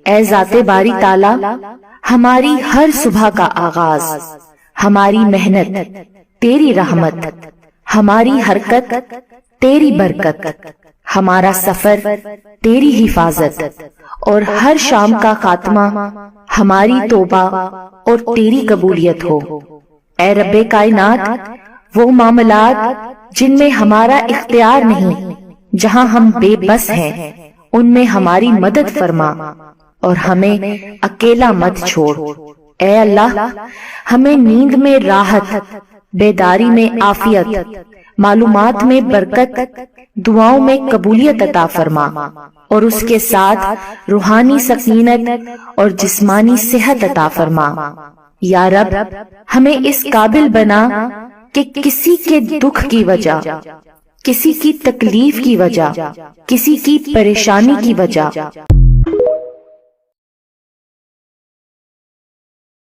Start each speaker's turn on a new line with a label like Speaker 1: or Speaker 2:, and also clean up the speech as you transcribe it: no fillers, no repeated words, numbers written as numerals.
Speaker 1: اے ذات باری تعالی، ہماری ہر صبح کا آغاز، ہماری محنت تیری رحمت، ہماری حرکت تیری برکت، ہمارا سفر تیری حفاظت، اور ہر شام کا خاتمہ ہماری توبہ اور تیری قبولیت ہو۔ اے رب کائنات، وہ معاملات جن میں ہمارا اختیار نہیں، جہاں ہم بے بس ہیں، ان میں ہماری مدد فرما اور ہمیں اکیلا مت چھوڑ۔ اے اللہ، ہمیں نیند میں راحت، بیداری میں عافیت، معلومات میں برکت، دعاؤں میں قبولیت عطا فرما، اور اس کے ساتھ روحانی سکینت اور جسمانی صحت عطا فرما۔ یا رب، ہمیں اس قابل بنا کہ کسی کے دکھ کی وجہ، کسی کی تکلیف کی وجہ، کسی کی پریشانی کی وجہ